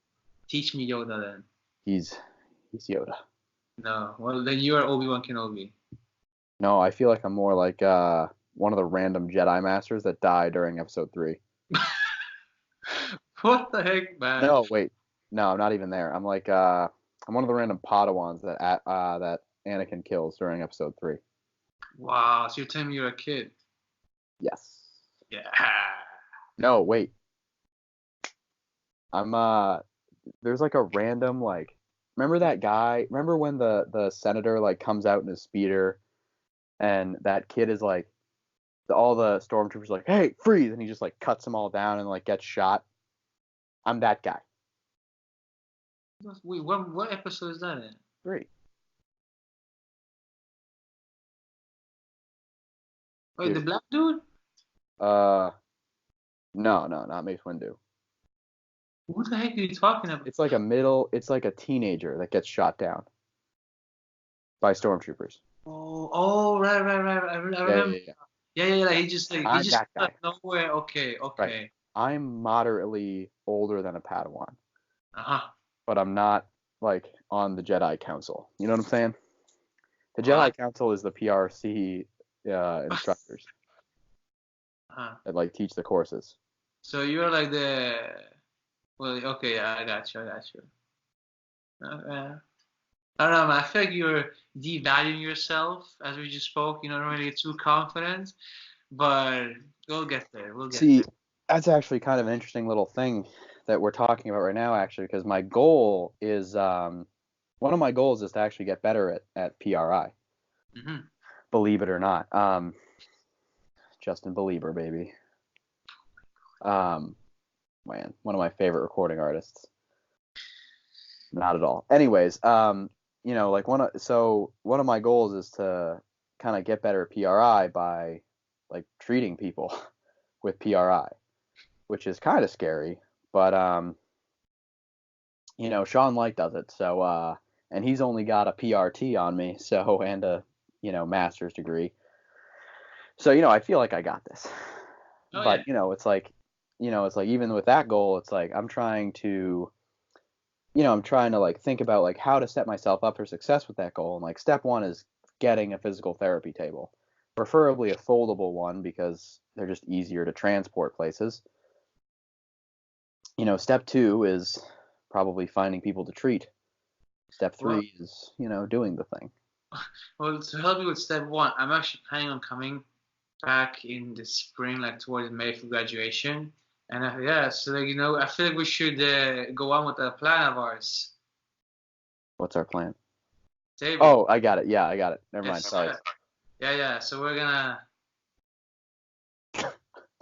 teach me Yoda then. He's Yoda. No, well then you are Obi-Wan Kenobi. No, I feel like I'm more like one of the random Jedi masters that die during episode 3. What the heck, man? No, wait. No, I'm not even there. I'm like I'm one of the random Padawans that Anakin kills during episode 3. Wow, so you're telling me you're a kid? Yes. Yeah. No, wait. I'm there's like a random like remember that guy? Remember when the senator like comes out in his speeder and that kid is like all the stormtroopers are like, "Hey, freeze!" and he just like cuts them all down and like gets shot. I'm that guy. Wait, what episode is that in? 3. Wait, the Dude. black dude? Uh no, not Mace Windu. Who the heck are you talking about? It's like a teenager that gets shot down by stormtroopers. Right. I Yeah, remember. yeah, yeah. Yeah. Like, he I'm just that out guy. of nowhere. Okay, Right. okay. I'm moderately older than a Padawan, Uh-huh. but I'm not like on the Jedi Council. You know what I'm saying? The What? Jedi Council is the PRC instructors Uh-huh. that like teach the courses. So you're like the well, okay, yeah, I got you. I don't know, man. I feel like you're devaluing yourself as we just spoke. You know, don't really get too confident, but we'll get there. We'll get See, there. that's actually kind of an interesting little thing that we're talking about right now, actually, because my goal is one of my goals is to actually get better at PRI. Hmm. Believe it or not. Justin Belieber, baby. Um, man, one of my favorite recording artists. Not at all. Anyways, like one of my goals is to kind of get better at PRI by like treating people with PRI, which is kind of scary, but Sean Light does it, so and he's only got a PRT on me, so and a master's degree. So, I feel like I got this. Oh But, yeah. it's like even with that goal, it's like I'm trying to like think about like how to set myself up for success with that goal. And like step 1 is getting a physical therapy table, preferably a foldable one because they're just easier to transport places. Step 2 is probably finding people to treat. Step Well, 3 is, doing the thing. well, to help you with step one, I'm actually planning on coming back in the spring, like towards May for graduation. And yeah, so like I feel like we should go on with a plan of ours. What's our plan? Table. Oh, I got it. Yeah, I got it. Never mind. Yes. Sorry. Yeah. So we're gonna,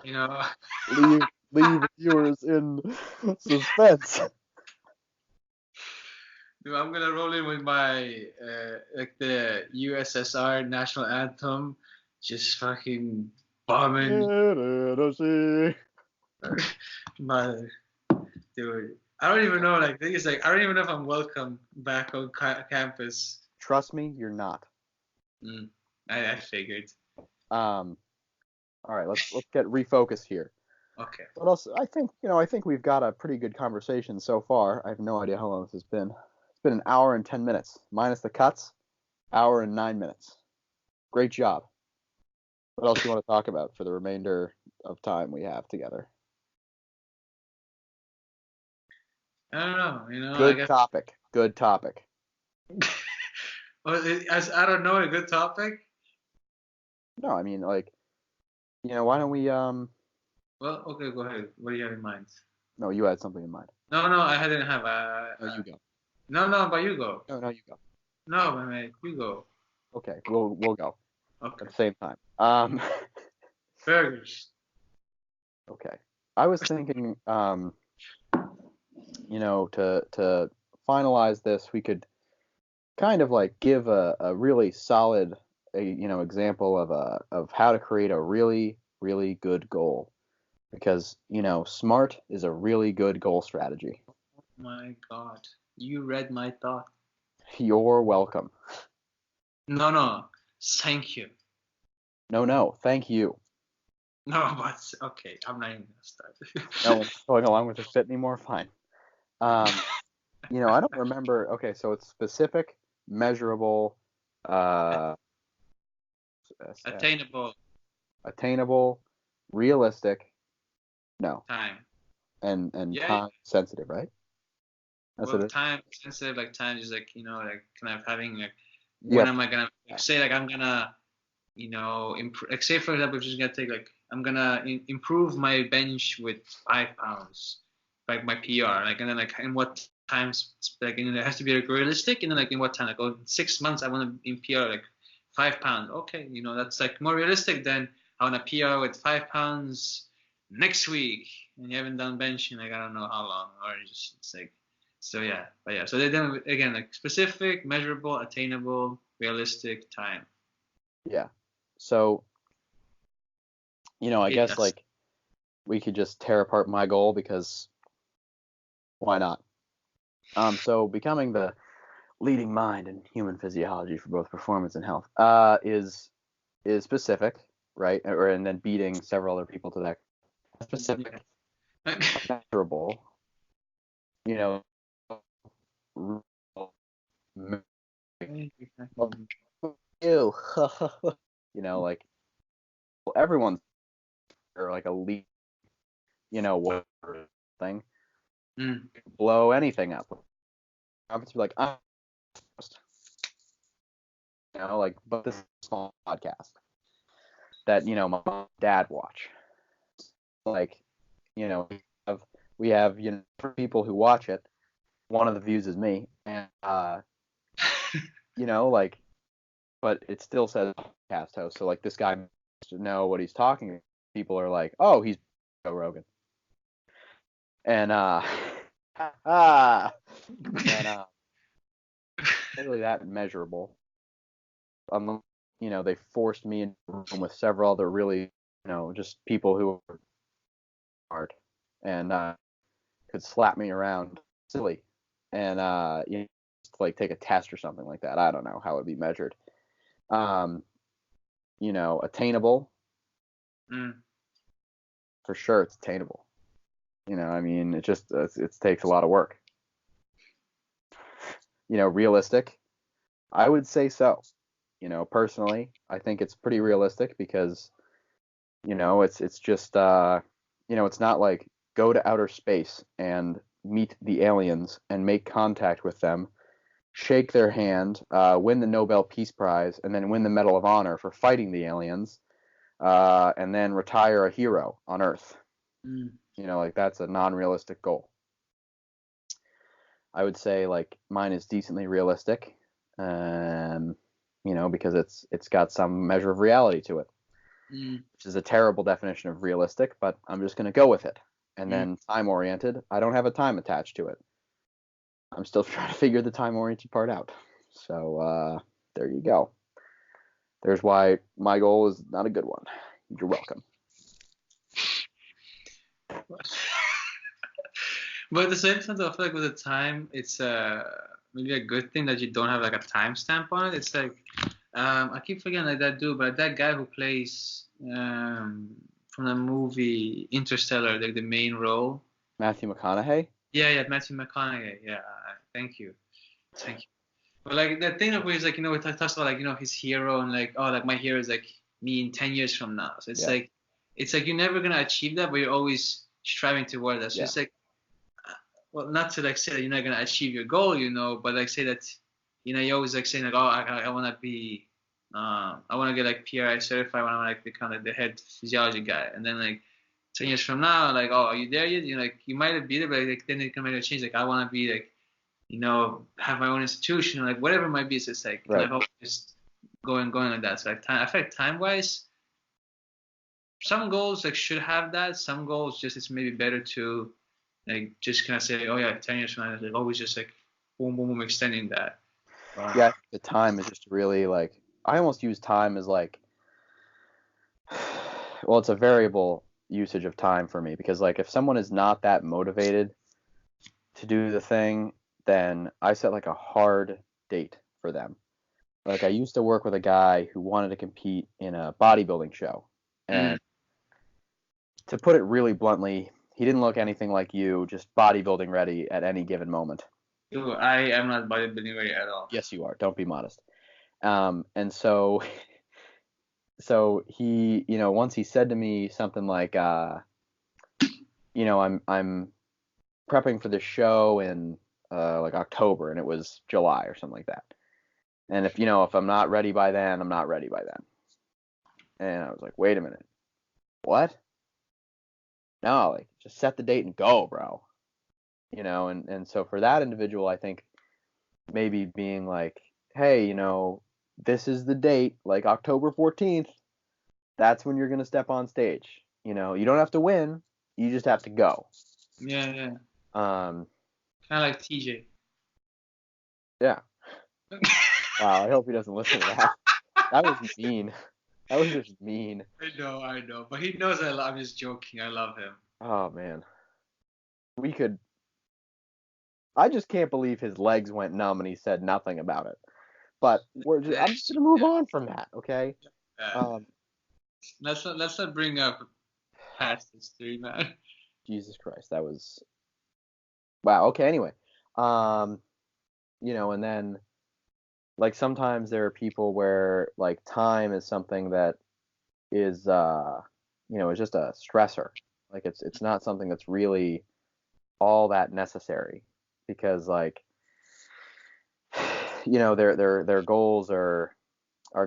you know, Leave viewers in suspense. I'm gonna roll in with my like the USSR national anthem, just fucking bombing. My dude, I don't even know. Like, the thing is, like, I don't even know if I'm welcome back on campus. Trust me, you're not. Mm, I figured. Um, all right, let's get refocused here. Okay. What else? I think we've got a pretty good conversation so far. I have no idea how long this has been. It's been an hour and 10 minutes, minus the cuts. Hour and 9 minutes. Great job. What else do you want to talk about for the remainder of time we have together? I don't know. I Good guess. topic. Good topic. Well, as I don't know, a good topic. No, I mean like, why don't we Well, okay, go ahead. What do you have in mind? no, you had something in mind. No, I didn't have. No, you go. No, but you go. No, you go. No, my man, you go. Okay, we'll go Okay. at the same time. Burgers. Okay. I was thinking, to finalize this, we could kind of like give a really solid, example of how to create a really, really good goal. Because, SMART is a really good goal strategy. My God, you read my thought. You're welcome. No, thank you. No, thank you. No, but okay, I'm not even gonna start. No one's going along with this bit anymore. Fine. I don't remember. Okay, so it's specific, measurable, uh, Attainable attainable, realistic. No, time. and Yeah. time sensitive, right? That's Well, what it is. time sensitive, like time is like, like kind of having like, You when have am I gonna like, say like I'm gonna, like say for example, just gonna take like I'm gonna improve my bench with 5 pounds, like my PR, like, and then like in what times, like, it has to be like realistic, and then like in what time, like, oh, in 6 months I want to in PR like 5 pounds. Okay, that's like more realistic than I want to PR with 5 pounds next week, and you haven't done bench in like I don't know how long, or just it's like, so yeah, but yeah, so then again, like specific, measurable, attainable, realistic time. yeah. So, I guess Yes. like we could just tear apart my goal because why not? So becoming the leading mind in human physiology for both performance and health is specific, right? And then beating several other people to that specific, Yeah. measurable, you know, ew, like everyone's or like a lead, whatever thing, Mm. blow anything up. Conference be like, like, but this is a small podcast that my mom and dad watch. Like, we have for people who watch it, one of the views is me, and like, but it still says podcast host. So like, this guy needs to know what he's talking about. People are like, oh, he's Joe Rogan, and ah, and really that measurable. They forced me in a room with several other really, just people who were hard and could slap me around silly and just, like take a test or something like that. I don't know how it would be measured. Um, attainable Mm. for sure. It's attainable. I mean, it just it takes a lot of work. Realistic. I would say so. Personally, I think it's pretty realistic because it's just it's not like go to outer space and meet the aliens and make contact with them, shake their hand, win the Nobel Peace Prize, and then win the Medal of Honor for fighting the aliens, and then retire a hero on Earth. Mm. Like that's a non-realistic goal. I would say like mine is decently realistic, um, because it's got some measure of reality to it, Mm. which is a terrible definition of realistic, but I'm just going to go with it. And Mm. then time oriented, I don't have a time attached to it. I'm still trying to figure the time oriented part out. So there you go. There's why my goal is not a good one. You're welcome. But at the same time, though, I feel like with the time, it's maybe a good thing that you don't have like a timestamp on it. It's like I keep forgetting like that dude, but that guy who plays from the movie Interstellar, like the main role. Matthew McConaughey. Yeah, yeah, Matthew McConaughey. Yeah, thank you, thank you. But like that thing of where he's like, it talks about like, his hero and like, oh, like my hero is like me in 10 years from now. So Yeah. it's like you're never gonna achieve that, but you're always striving toward that. So Yeah. it's like, well, not to like say that you're not gonna achieve your goal, but like say that, you always like saying like, oh, I want to be, I want to get like PRI certified when I want to like become like the head physiology guy, and then like 10 years from now, like, oh, are you there yet? Like you might have been there, but like then it can make a change. Like I want to be like, have my own institution, like whatever it might be. So it's like kind Right. of always just going like that. So like time, I feel like time wise, some goals like should have that. Some goals just it's maybe better to like just kind of say, oh yeah, 10 years from now, like always just like boom, boom, boom, extending that. Yeah. The time is just really like I almost use time as like well, it's a variable usage of time for me because like if someone is not that motivated to do the thing, then I set like a hard date for them. Like I used to work with a guy who wanted to compete in a bodybuilding show, Mm. and to put it really bluntly, he didn't look anything like you, just bodybuilding ready at any given moment. Ooh, I am not bodybuilding ready at all. Yes, you are. Don't be modest. And so he, once he said to me something like, I'm prepping for the show in like October, and it was July or something like that. And if I'm not ready by then, I'm not ready by then. And I was like, wait a minute, what? No, like just set the date and go, bro. And so for that individual, I think maybe being like, hey, this is the date, like October 14th, that's when you're gonna step on stage. You don't have to win, you just have to go. Yeah, yeah. Um, Kind of like TJ. yeah. Wow, I hope he doesn't listen to that. That was mean. That was just mean. I know, but he knows I'm just joking. I love him. Oh man. We could I just can't believe his legs went numb and he said nothing about it. But I'm just gonna move on from that, okay? Uh, Um, let's not bring up past history, man. Jesus Christ, that was wow. Okay, anyway, um, and then like sometimes there are people where like time is something that is is just a stressor. Like it's not something that's really all that necessary because like their goals are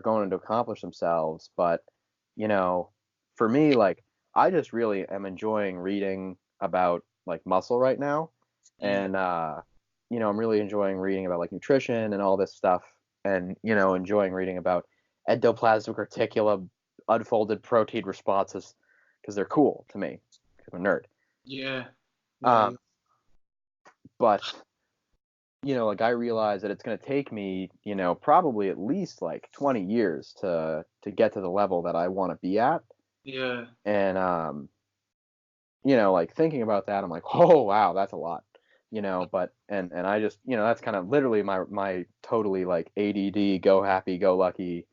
going to accomplish themselves, but you know for me, like I just really am enjoying reading about like muscle right now, Mm. and I'm really enjoying reading about like nutrition and all this stuff, and enjoying reading about endoplasmic reticulum unfolded protein responses because they're cool to me because I'm a nerd. Yeah, yeah, um but like I realize that it's going to take me, probably at least like 20 years to get to the level that I want to be at. yeah. And like thinking about that, I'm like, oh wow, that's a lot. But and I just, that's kind of literally my totally like ADD, go happy, go lucky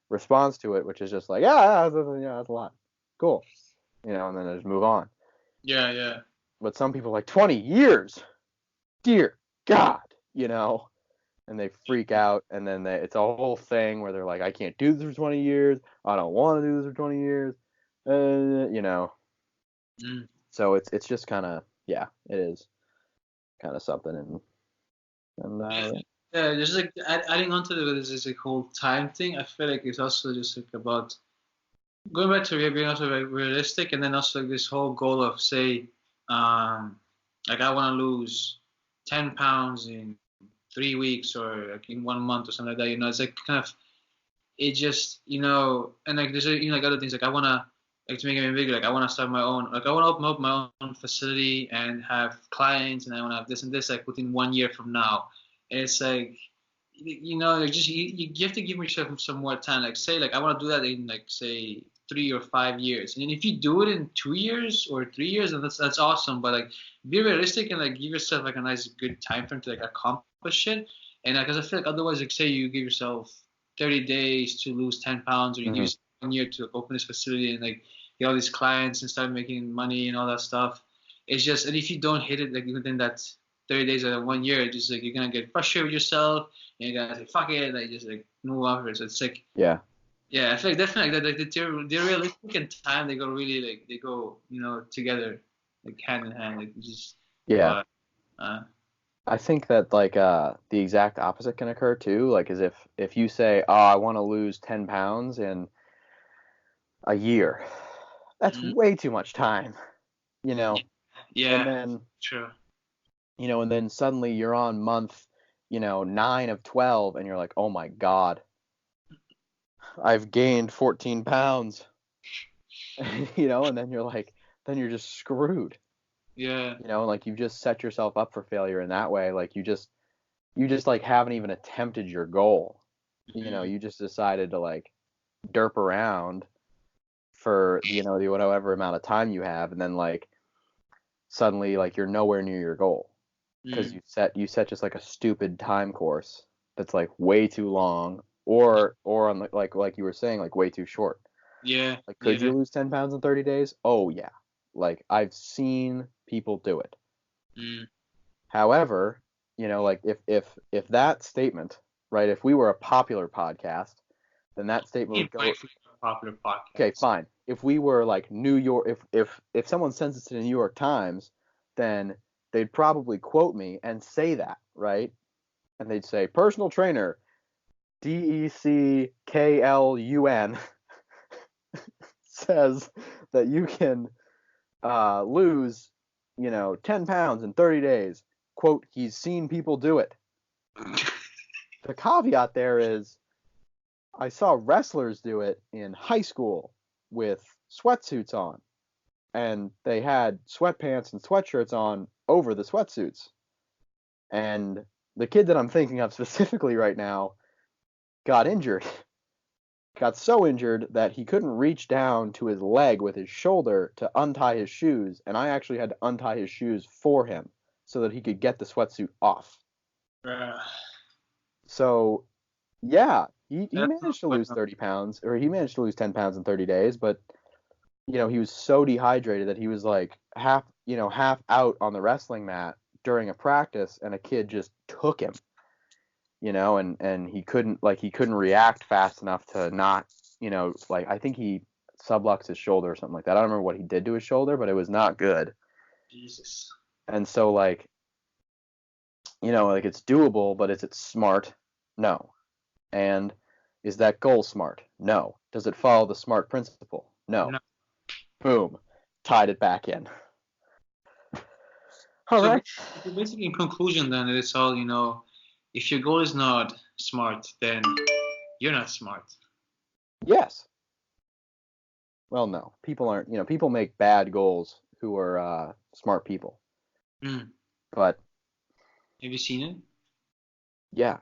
response to it, which is just like, yeah, that's a lot. Cool. And then I just move on. Yeah, yeah. But some people are like 20 years, dear God, you know. And they freak out, and then it's a whole thing where they're like, I can't do this for 20 years. I don't want to do this for 20 years. You know. Mm. So it's just kind of, yeah, it is kind of something, and yeah. Yeah, just like adding on to this like whole time thing, I feel like it's also just like about going back to being also like realistic, and then also like this whole goal of say, like I want to lose 10 pounds in 3 weeks or like in 1 month or something like that. It's like kind of it just and like there's like other things like I wanna like to make it even bigger. Like I wanna start my own like I wanna open up my own facility and have clients, and I wanna have this and this like within 1 year from now. And it's like like just you have to give yourself some more time. Like say like I wanna do that in like say 3 or 5 years, and then if you do it in 2 years or 3 years, then that's awesome. But like be realistic and like give yourself like a nice good time frame to like accomplish it. And because I feel like otherwise, like say you give yourself 30 days to lose 10 pounds, or you give Hmm. yourself 1 year to open this facility and like get all these clients and start making money and all that stuff. It's just, and if you don't hit it like within that 30 days or that 1 year, it's just like you're gonna get frustrated with yourself and you're gonna say fuck it, like just like move on for it. So it's like, Yeah. yeah, I feel like definitely like that, like the realistic and time they go really like they go together like hand in hand, like just Yeah. uh, uh I think that like the exact opposite can occur too. Like as if you say, oh, I want to lose 10 pounds in a year, that's mm, way too much time, you know. And yeah, then true. suddenly you're on month, 9 of 12, and you're like, oh my God, I've gained 14 pounds, and then then you're just screwed, Yeah. like you've just set yourself up for failure in that way. Like you just like haven't even attempted your goal. Mhm. You just decided to like derp around for, the whatever amount of time you have, and then like suddenly like you're nowhere near your goal because Mm. you set just like a stupid time course that's like way too long, or on like you were saying, like way too short. Yeah, Like, could yeah. you lose 10 pounds in 30 days? Oh yeah. Like I've seen people do it. Mm. However, like if that statement, right, if we were a popular podcast, then that statement He would go, might be a popular okay, podcast. fine. if we were like New York, if someone sends us to the New York Times, then they'd probably quote me and say that, right? And they'd say personal trainer DECKLUN says that you can lose, 10 pounds in 30 days. Quote, he's seen people do it. The caveat there is I saw wrestlers do it in high school with sweatsuits on, and they had sweatpants and sweatshirts on over the sweatsuits. And the kid that I'm thinking of specifically right now got injured. Got so injured that he couldn't reach down to his leg with his shoulder to untie his shoes, and I actually had to untie his shoes for him so that he could get the sweatsuit off. So, yeah, he managed to lose 30 pounds, or he managed to lose 10 pounds in 30 days, but, he was so dehydrated that he was like half out on the wrestling mat during a practice, and a kid just took him, and he couldn't react fast enough to not, I think he subluxed his shoulder or something like that. I don't remember what he did to his shoulder, but it was not good. Jesus. And so it's doable, but is it smart? No. And is that goal smart? No. Does it follow the SMART principle? No. Boom. Tied it back in. All right. So basically, in conclusion, then it's all, if your goal is not smart, then you're not smart. Yes. Well, no. People aren't, people make bad goals who are smart people. But have you seen it? Yeah.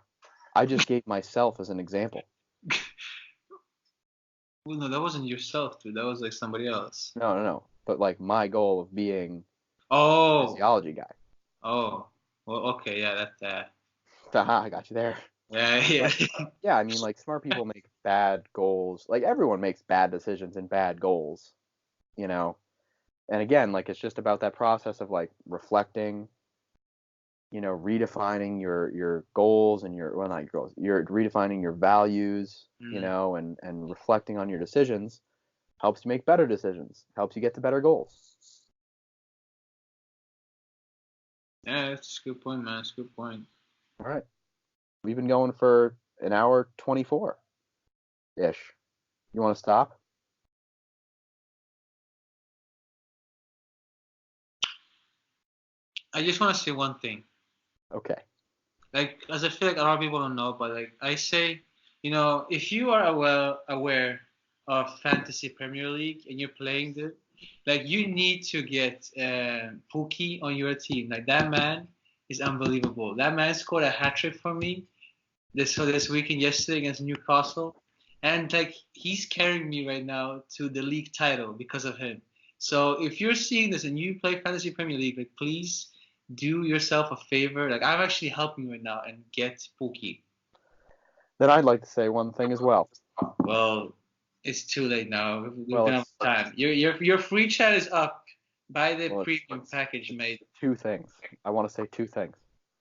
I just gave myself as an example. Well, no, that wasn't yourself, dude. That was like somebody else. No. But like my goal of being a physiology guy. Oh. Well, okay, yeah, that's that. Haha, I got you there. Yeah. But, yeah, I mean, like smart people make bad goals. Like everyone makes bad decisions and bad goals, And again, like it's just about that process of like reflecting, redefining your goals and not your goals. You're redefining your values, and reflecting on your decisions helps you make better decisions, helps you get to better goals. Yeah, that's a good point, man. That's a good point. All right. We've been going for an hour 24-ish. You want to stop? I just want to say one thing. Okay. Like, as I feel like a lot of people don't know, but like I say, if you are aware of Fantasy Premier League and you're playing the, like you need to get Pookie on your team. Like that man is unbelievable. That man scored a hat trick for me this weekend yesterday against Newcastle, and like he's carrying me right now to the league title because of him. So if you're seeing this and you play Fantasy Premier League, like please do yourself a favor. Like I'm actually helping you right now and get Pookie. Then I'd like to say one thing as well. Well, it's too late now. We've been out of time. Your free chat is up. Buy the premium package, mate. Two things. I want to say two things.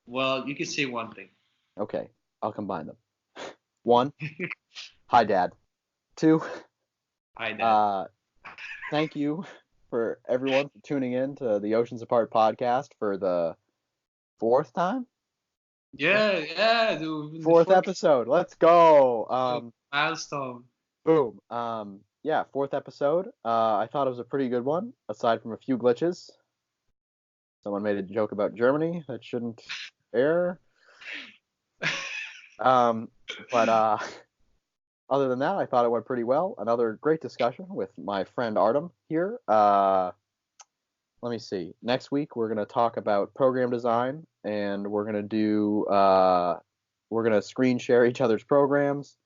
Well, you can say one thing. Okay, I'll combine them. One, hi, Dad. Two, hi, Dad. Thank you for everyone for tuning in to the Oceans Apart podcast for the fourth time. Yeah, dude. Fourth episode. Let's go. Milestone. Boom. Yeah, fourth episode. I thought it was a pretty good one, aside from a few glitches. Someone made a joke about Germany that shouldn't air. But other than that, I thought it went pretty well. Another great discussion with my friend Artem here. Let me see. Next week we're gonna talk about program design, and we're gonna screen share each other's programs.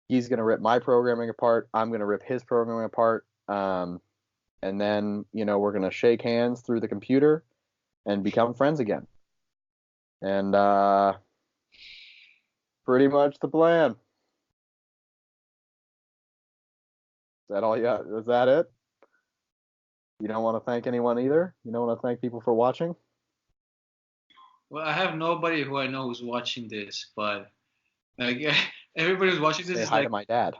He's gonna rip my programming apart. I'm gonna rip his programming apart. And then we're gonna shake hands through the computer and become friends again. And pretty much the plan. Is that all you got? Is that it? You don't want to thank anyone either? You don't want to thank people for watching? Well, I have nobody who I know who's watching this, but like everybody who's watching this Say is hi like, to my dad.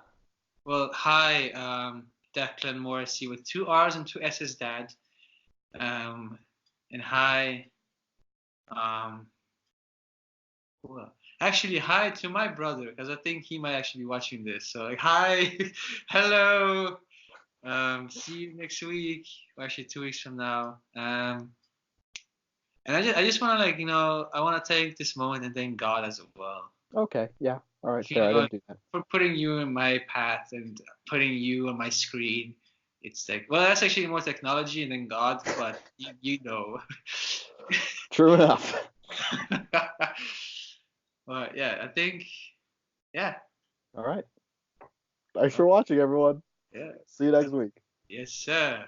Well, hi. Declan Morrissey with 2 R's and 2 S's, Dad. And hi, um, actually, hi to my brother, because I think he might actually be watching this. So, like, hi, hello. See you next week, or actually 2 weeks from now. And I just want to, like, I want to take this moment and thank God as well. Okay, yeah. All right, You fair. I know, didn't do that. for putting you in my path and putting you on my screen. It's like, well, that's actually more technology than God, but you know. True enough. But yeah, I think, yeah. All right. Thanks for watching, everyone. Yeah. See you next week. Yes, sir.